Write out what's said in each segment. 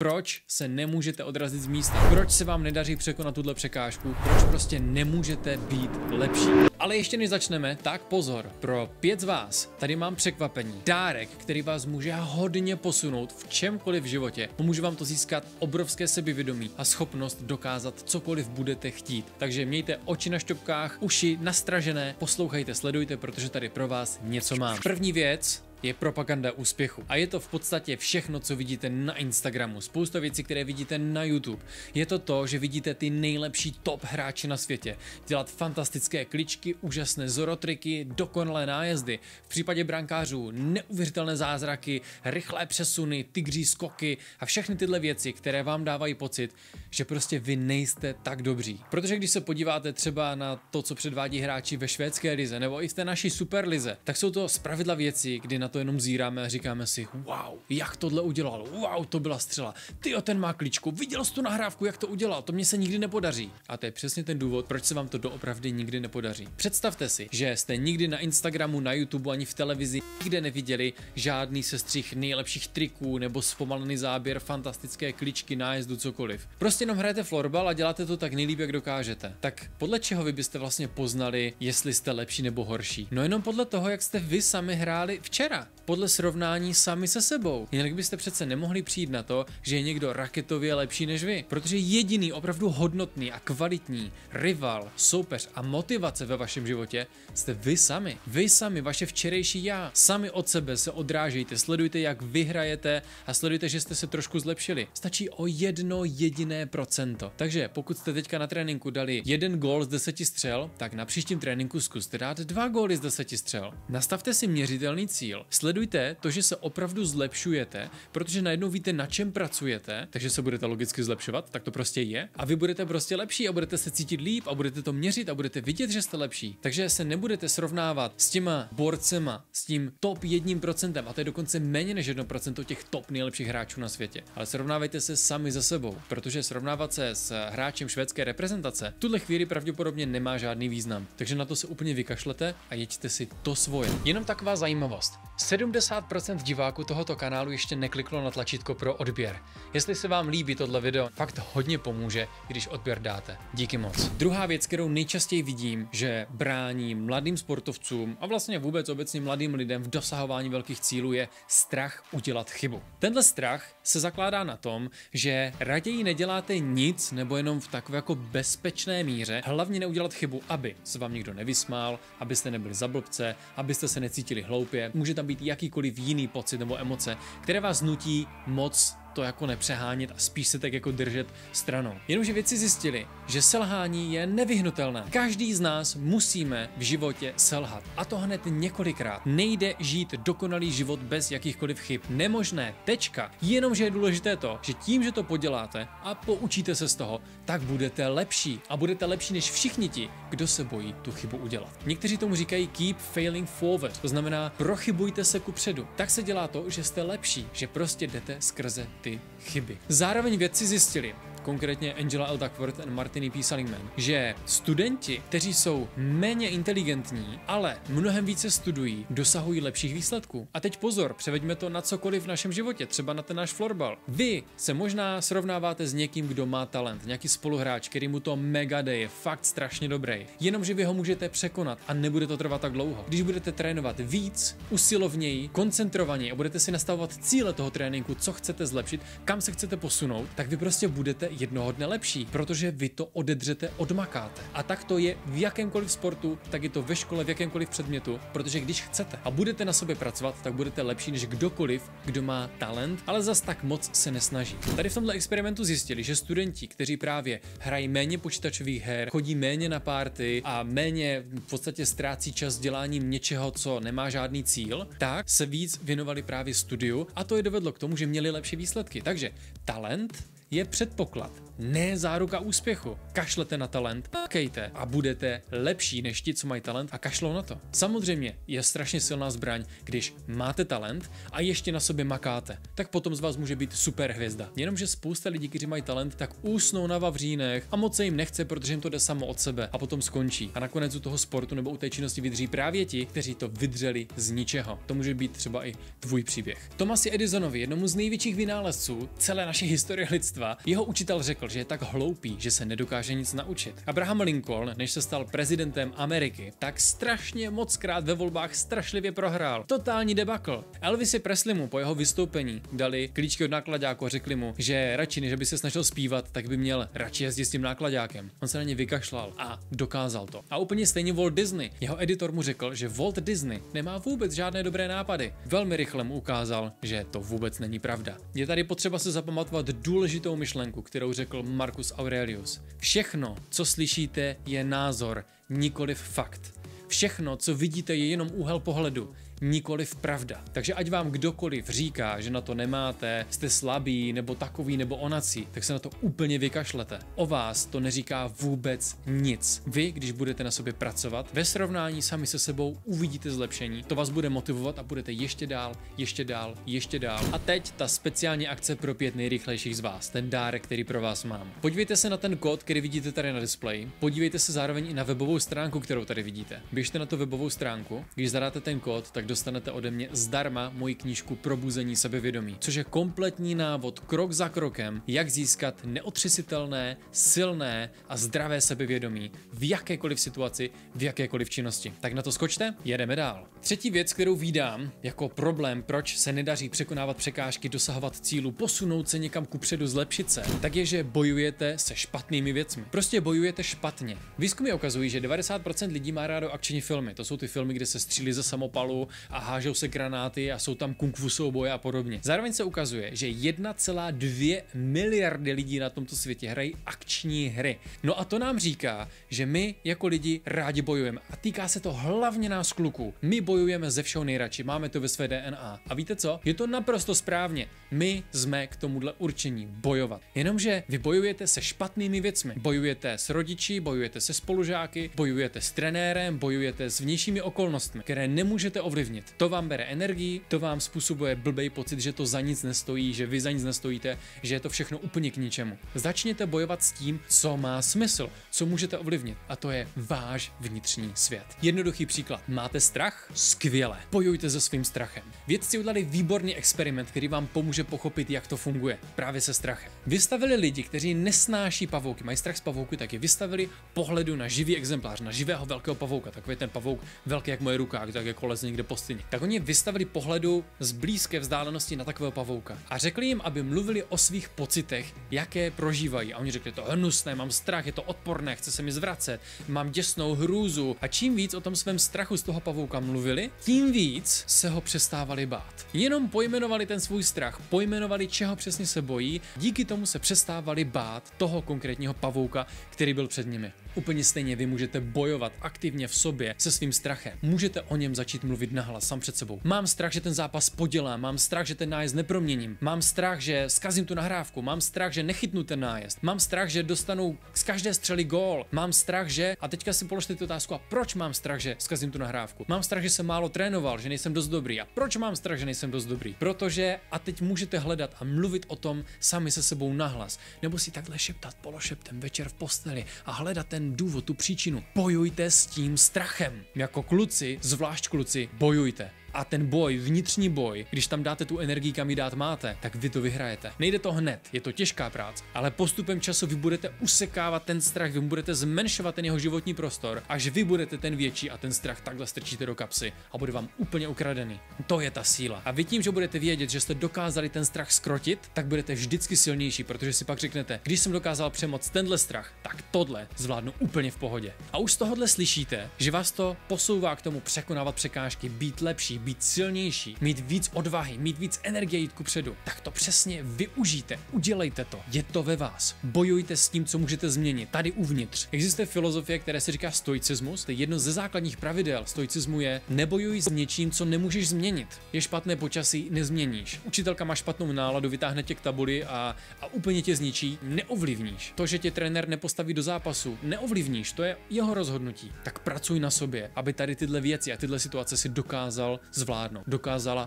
Proč se nemůžete odrazit z místa? Proč se vám nedaří překonat tuhle překážku? Proč prostě nemůžete být lepší? Ale ještě než začneme, tak pozor, pro 5 z vás tady mám překvapení. Dárek, který vás může hodně posunout v čemkoliv v životě. Pomůže vám to získat obrovské sebevědomí a schopnost dokázat cokoliv budete chtít. Takže mějte oči na šťopkách, uši nastražené, poslouchejte, sledujte, protože tady pro vás něco mám. První věc je propaganda úspěchu. A je to v podstatě všechno, co vidíte na Instagramu. Spousta věcí, které vidíte na YouTube. Je to to, že vidíte ty nejlepší top hráči na světě. Dělat fantastické kličky, úžasné zorotriky, dokonalé nájezdy. V případě brankářů neuvěřitelné zázraky, rychlé přesuny, tygří skoky a všechny tyhle věci, které vám dávají pocit, že prostě vy nejste tak dobří. Protože když se podíváte třeba na to, co předvádí hráči ve švédské lize nebo i v té naší superlize, tak jsou to zpravidla věci, kdy na to jenom zíráme a říkáme si, wow, jak tohle udělal, wow, to byla střela, tyjo, ten má kličku, viděl jsi tu nahrávku, jak to udělal, to mně se nikdy nepodaří. A to je přesně ten důvod, proč se vám to doopravdy nikdy nepodaří. Představte si, že jste nikdy na Instagramu, na YouTube ani v televizi nikde neviděli žádný sestřih nejlepších triků nebo zpomalený záběr, fantastické kličky, nájezdu, cokoliv. Prostě jenom hrajete florbal a děláte to tak nejlíp, jak dokážete. Tak podle čeho vy byste vlastně poznali, jestli jste lepší nebo horší? No jenom podle toho, jak jste vy sami hráli včera. Podle srovnání sami se sebou. Jinak byste přece nemohli přijít na to, že je někdo raketově lepší než vy. Protože jediný opravdu hodnotný a kvalitní rival, soupeř a motivace ve vašem životě jste vy sami. Vy sami, vaše včerejší já. Sami od sebe se odrážejte, sledujte, jak vyhrajete a sledujte, že jste se trošku zlepšili. Stačí o 1 jediné procento. Takže pokud jste teďka na tréninku dali 1 gól z 10 střel, tak na příštím tréninku zkuste dát 2 góly z 10 střel. Nastavte si měřitelný cíl. Sledujte to, že se opravdu zlepšujete, protože najednou víte, na čem pracujete, takže se budete logicky zlepšovat, tak to prostě je. A vy budete prostě lepší a budete se cítit líp a budete to měřit a budete vidět, že jste lepší. Takže se nebudete srovnávat s těma borcema, s tím top 1%, a to je dokonce méně než 1% těch top nejlepších hráčů na světě. Ale srovnávejte se sami za sebou, protože srovnávat se s hráčem švédské reprezentace v tuhle chvíli pravděpodobně nemá žádný význam. Takže na to se úplně vykašlete a jeďte si to svoje. Jenom taková zajímavost. 70% diváků tohoto kanálu ještě nekliklo na tlačítko pro odběr. Jestli se vám líbí tohle video, fakt hodně pomůže, když odběr dáte. Díky moc. Druhá věc, kterou nejčastěji vidím, že brání mladým sportovcům a vlastně vůbec obecně mladým lidem v dosahování velkých cílů, je strach udělat chybu. Tenhle strach se zakládá na tom, že raději neděláte nic nebo jenom v takové jako bezpečné míře, hlavně neudělat chybu, aby se vám nikdo nevysmál, abyste nebyli za blbce, abyste se necítili hloupě. Může tam být jakýkoliv jiný pocit nebo emoce, které vás nutí moc to jako nepřehánět a spíš se tak jako držet stranou. Jenomže vědci zjistili, že selhání je nevyhnutelné. Každý z nás musíme v životě selhat. A to hned několikrát. Nejde žít dokonalý život bez jakýchkoliv chyb. Nemožné. Tečka. Jenomže je důležité to, že tím, že to poděláte a poučíte se z toho, tak budete lepší. A budete lepší než všichni ti, kdo se bojí tu chybu udělat. Někteří tomu říkají keep failing forward. To znamená, prochybujte se kupředu. Tak se dělá to, že jste lepší, že prostě jdete skrze ty chyby. Zároveň vědci zjistili, konkrétně Angela L. Duckworth a Martiny P. Seligman, že studenti, kteří jsou méně inteligentní, ale mnohem více studují, dosahují lepších výsledků. A teď pozor, převeďme to na cokoliv v našem životě, třeba na ten náš florbal. Vy se možná srovnáváte s někým, kdo má talent, nějaký spoluhráč, který mu to mega jde, je fakt strašně dobrý. Jenomže vy ho můžete překonat a nebude to trvat tak dlouho. Když budete trénovat víc, usilovněji, koncentrovaněji a budete si nastavovat cíle toho tréninku, co chcete zlepšit, kam se chcete posunout, tak vy prostě budete jednoho dne lepší, protože vy to odedřete, odmakáte. A tak to je v jakémkoliv sportu, tak je to ve škole, v jakémkoliv předmětu, protože když chcete a budete na sobě pracovat, tak budete lepší než kdokoliv, kdo má talent, ale zas tak moc se nesnaží. Tady v tomhle experimentu zjistili, že studenti, kteří právě hrají méně počítačových her, chodí méně na party a méně v podstatě ztrácí čas děláním něčeho, co nemá žádný cíl, tak se víc věnovali právě studiu a to je dovedlo k tomu, že měli lepší výsledky. Takže talent je předpoklad, ne záruka úspěchu. Kašlete na talent, makejte a budete lepší než ti, co mají talent a kašlou na to. Samozřejmě je strašně silná zbraň, když máte talent a ještě na sobě makáte, tak potom z vás může být super hvězda. Jenomže spousta lidí, kteří mají talent, tak usnou na vavřínech a moc se jim nechce, protože jim to jde samo od sebe a potom skončí. A nakonec u toho sportu nebo u té činnosti vydrží právě ti, kteří to vydřeli z ničeho. To může být třeba i tvůj příběh. Thomasi Edisonovi, jednomu z největších vynálezců celé naší historie lidstva, jeho učitel řekl, že je tak hloupý, že se nedokáže nic naučit. Abraham Lincoln, než se stal prezidentem Ameriky, tak strašně mockrát ve volbách strašlivě prohrál. Totální debakl. Elvisi Presleymu po jeho vystoupení dali klíčky od nákladáku a řekli mu, že radši než by se snažil zpívat, tak by měl radši jezdit s tím nákladákem. On se na ně vykašlal a dokázal to. A úplně stejně Walt Disney. Jeho editor mu řekl, že Walt Disney nemá vůbec žádné dobré nápady. Velmi rychle mu ukázal, že to vůbec není pravda. Je tady potřeba se zapamatovat důležitou myšlenku, kterou řekl Marcus Aurelius. Všechno, co slyšíte, je názor, nikoliv fakt. Všechno, co vidíte, je jenom úhel pohledu, nikoliv pravda. Takže ať vám kdokoliv říká, že na to nemáte, jste slabí, nebo takový, nebo onací, tak se na to úplně vykašlete. O vás to neříká vůbec nic. Vy, když budete na sobě pracovat, ve srovnání sami se sebou uvidíte zlepšení, to vás bude motivovat a budete ještě dál, ještě dál, ještě dál. A teď ta speciální akce pro 5 nejrychlejších z vás, ten dárek, který pro vás mám. Podívejte se na ten kód, který vidíte tady na displeji. Podívejte se zároveň i na webovou stránku, kterou tady vidíte. Běžte na tu webovou stránku, když zadáte ten kód, tak dostanete ode mě zdarma moji knížku Probuzení sebevědomí, což je kompletní návod krok za krokem, jak získat neotřesitelné, silné a zdravé sebevědomí v jakékoliv situaci, v jakékoliv činnosti. Tak na to skočte, jedeme dál. Třetí věc, kterou vídám jako problém, proč se nedaří překonávat překážky, dosahovat cílu, posunout se někam kupředu, zlepšit se, tak je, že bojujete se špatnými věcmi. Prostě bojujete špatně. Výzkumy ukazují, že 90% lidí má rádo akční filmy. To jsou ty filmy, kde se střílí ze samopalu a hážou se granáty a jsou tam kung fu souboje a podobně. Zároveň se ukazuje, že 1,2 miliardy lidí na tomto světě hrají akční hry. No a to nám říká, že my jako lidi rádi bojujeme. A týká se to hlavně nás kluků. My bojujeme ze všeho nejradši, máme to ve své DNA. A víte co? Je to naprosto správně. My jsme k tomuhle určení bojovat. Jenomže vy bojujete se špatnými věcmi. Bojujete s rodiči, bojujete se spolužáky, bojujete s trenérem, bojujete s vnějšími okolnostmi, které nemůžete ovlivnit. To vám bere energii, to vám způsobuje blbej pocit, že to za nic nestojí, že vy za nic nestojíte, že je to všechno úplně k ničemu. Začněte bojovat s tím, co má smysl, co můžete ovlivnit, a to je váš vnitřní svět. Jednoduchý příklad. Máte strach? Skvěle. Bojujte se svým strachem. Vědci udělali výborný experiment, který vám pomůže pochopit, jak to funguje. Právě se strachem. Vystavili lidi, kteří nesnáší pavouky, mají strach z pavouky, tak je vystavili pohledu na živý exemplář, na živého velkého pavouka, takový ten pavouk velký jak moje ruka, tak jako leze někde po stěně. Tak oni vystavili pohledu z blízké vzdálenosti na takového pavouka a řekli jim, aby mluvili o svých pocitech, jaké prožívají. A oni řekli, to je hnusné, mám strach, je to odporné, chce se mi zvracet, mám děsnou hrůzu. A čím víc o tom svém strachu z toho pavouka mluvili, tím víc se ho přestávali bát. Jenom pojmenovali ten svůj strach, pojmenovali, čeho přesně se bojí, díky tomu se přestávali bát toho konkrétního pavouka, který byl před nimi. Úplně stejně vy můžete bojovat aktivně v sobě se svým strachem. Můžete o něm začít mluvit nahlas sám před sebou. Mám strach, že ten zápas podělám, mám strach, že ten nájezd neproměním, mám strach, že zkazím tu nahrávku, mám strach, že nechytnu ten nájezd, mám strach, že dostanu z každé střely gól, mám strach, že, a teďka si položte tu otázku, a proč mám strach, že zkazím tu nahrávku? Mám strach, že jsem málo trénoval, že nejsem dost dobrý. A proč mám strach, že nejsem dost dobrý? Protože, a teď můžete hledat a mluvit o tom sami se sebou nahlas, nebo si takhle šeptat pološeptem večer v posteli a hledat ten důvod, tu příčinu. Bojujte s tím strachem. Jako kluci, zvlášť kluci, bojujte. A ten boj, vnitřní boj, když tam dáte tu energii, kam ji dát máte, tak vy to vyhrajete. Nejde to hned, je to těžká práce, ale postupem času vy budete usekávat ten strach, vy budete zmenšovat ten jeho životní prostor, až vy budete ten větší a ten strach takhle strčíte do kapsy a bude vám úplně ukradený. To je ta síla. A vy tím, že budete vědět, že jste dokázali ten strach zkrotit, tak budete vždycky silnější, protože si pak řeknete, když jsem dokázal přemoct tenhle strach, tak tohle zvládnu úplně v pohodě. A už z tohohle slyšíte, že vás to posouvá k tomu překonávat překážky, být lepší, být silnější, mít víc odvahy, mít víc energie jít kupředu, tak to přesně využijte, udělejte to. Je to ve vás. Bojujte s tím, co můžete změnit tady uvnitř. Existuje filozofie, které se říká stoicismus, to je jedno ze základních pravidel stoicismu je nebojuj s něčím, co nemůžeš změnit. Je špatné počasí, nezměníš. Učitelka má špatnou náladu, vytáhne tě k tabuli a úplně tě zničí, neovlivníš. To, že tě trenér nepostaví do zápasu, neovlivníš, to je jeho rozhodnutí. Tak pracuj na sobě, aby tady tyhle věci a tyhle situace si dokázala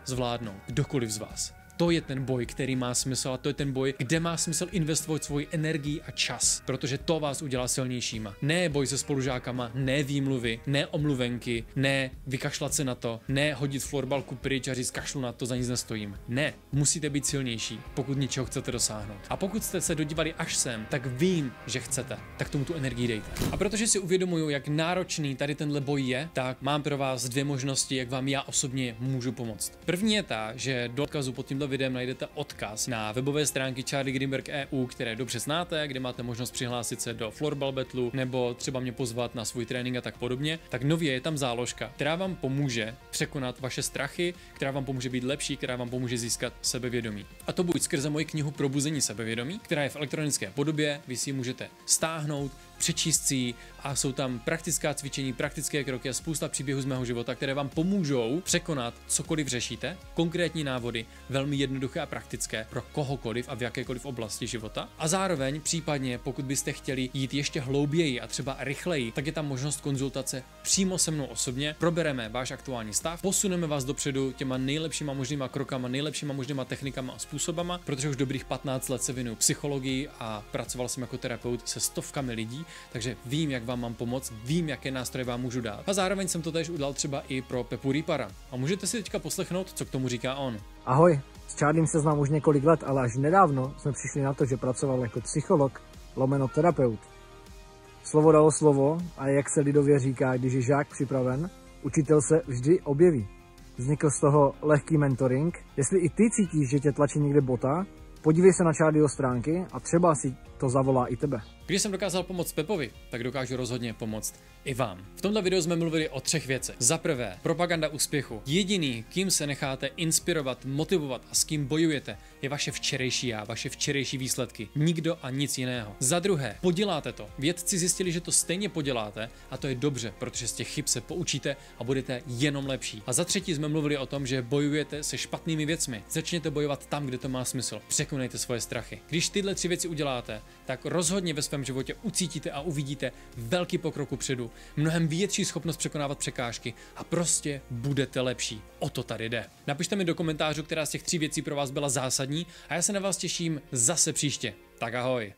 zvládnout kdokoliv z vás. To je ten boj, který má smysl a to je ten boj, kde má smysl investovat svoji energii a čas, protože to vás udělá silnějšíma. Ne boj se spolužákama, ne výmluvy, ne omluvenky, ne vykašlat se na to, ne hodit florbalku pryč a říct kašlu na to, za nic nestojím. Ne, musíte být silnější, pokud něčeho chcete dosáhnout. A pokud jste se dodívali až sem, tak vím, že chcete, tak tomu tu energii dejte. A protože si uvědomuju, jak náročný tady tenhle boj je, tak mám pro vás dvě možnosti, jak vám já osobně můžu pomoct. První je ta, že do odkazu pod tímto videem najdete odkaz na webové stránky Charlie Greenberg EU, které dobře znáte, kde máte možnost přihlásit se do Florbal Battlu nebo třeba mě pozvat na svůj trénink a tak podobně. Tak nově je tam záložka, která vám pomůže překonat vaše strachy, která vám pomůže být lepší, která vám pomůže získat sebevědomí. A to buď skrze moji knihu Probuzení sebevědomí, která je v elektronické podobě, vy si ji můžete stáhnout, přečíst si a jsou tam praktická cvičení, praktické kroky a spousta příběhů z mého života, které vám pomůžou překonat cokoliv řešíte, konkrétní návody, velmi jednoduché a praktické pro kohokoliv a v jakékoliv oblasti života. A zároveň případně, pokud byste chtěli jít ještě hlouběji a třeba rychleji, tak je tam možnost konzultace přímo se mnou osobně. Probereme váš aktuální stav, posuneme vás dopředu těma nejlepšíma možnýma krokama, nejlepšíma možnýma technikama a způsobama, protože už dobrých 15 let se věnuju psychologii a pracoval jsem jako terapeut se stovkami lidí, takže vím, jak vám mám pomoct, vím, jaké nástroje vám můžu dát. A zároveň jsem to též udělal třeba i pro Pepu Reapera. A můžete si teďka poslechnout, co k tomu říká on. Ahoj, s Charliem se znám už několik let, ale až nedávno jsme přišli na to, že pracoval jako psycholog, lomeno terapeut. Slovo dalo slovo a jak se lidově říká, když je žák připraven, učitel se vždy objeví. Vznikl z toho lehký mentoring. Jestli i ty cítíš, že tě tlačí někde bota, podívej se na Charlieho stránky a třeba si to zavolá i tebe. Když jsem dokázal pomoct Pepovi, tak dokážu rozhodně pomoct i vám. V tomto videu jsme mluvili o 3 věcech. Za prvé, propaganda úspěchu. Jediný, kým se necháte inspirovat, motivovat a s kým bojujete, je vaše včerejší já, vaše včerejší výsledky. Nikdo a nic jiného. Za druhé, poděláte to. Vědci zjistili, že to stejně poděláte a to je dobře, protože z těch chyb se poučíte a budete jenom lepší. A za třetí jsme mluvili o tom, že bojujete se špatnými věcmi. Začněte bojovat tam, kde to má smysl. Překonejte svoje strachy. Když tyhle 3 věci uděláte, tak rozhodně ve svém životě ucítíte a uvidíte velký pokrok předu, mnohem větší schopnost překonávat překážky a prostě budete lepší. O to tady jde. Napište mi do komentářů, která z těch 3 věcí pro vás byla zásadní a já se na vás těším zase příště. Tak ahoj.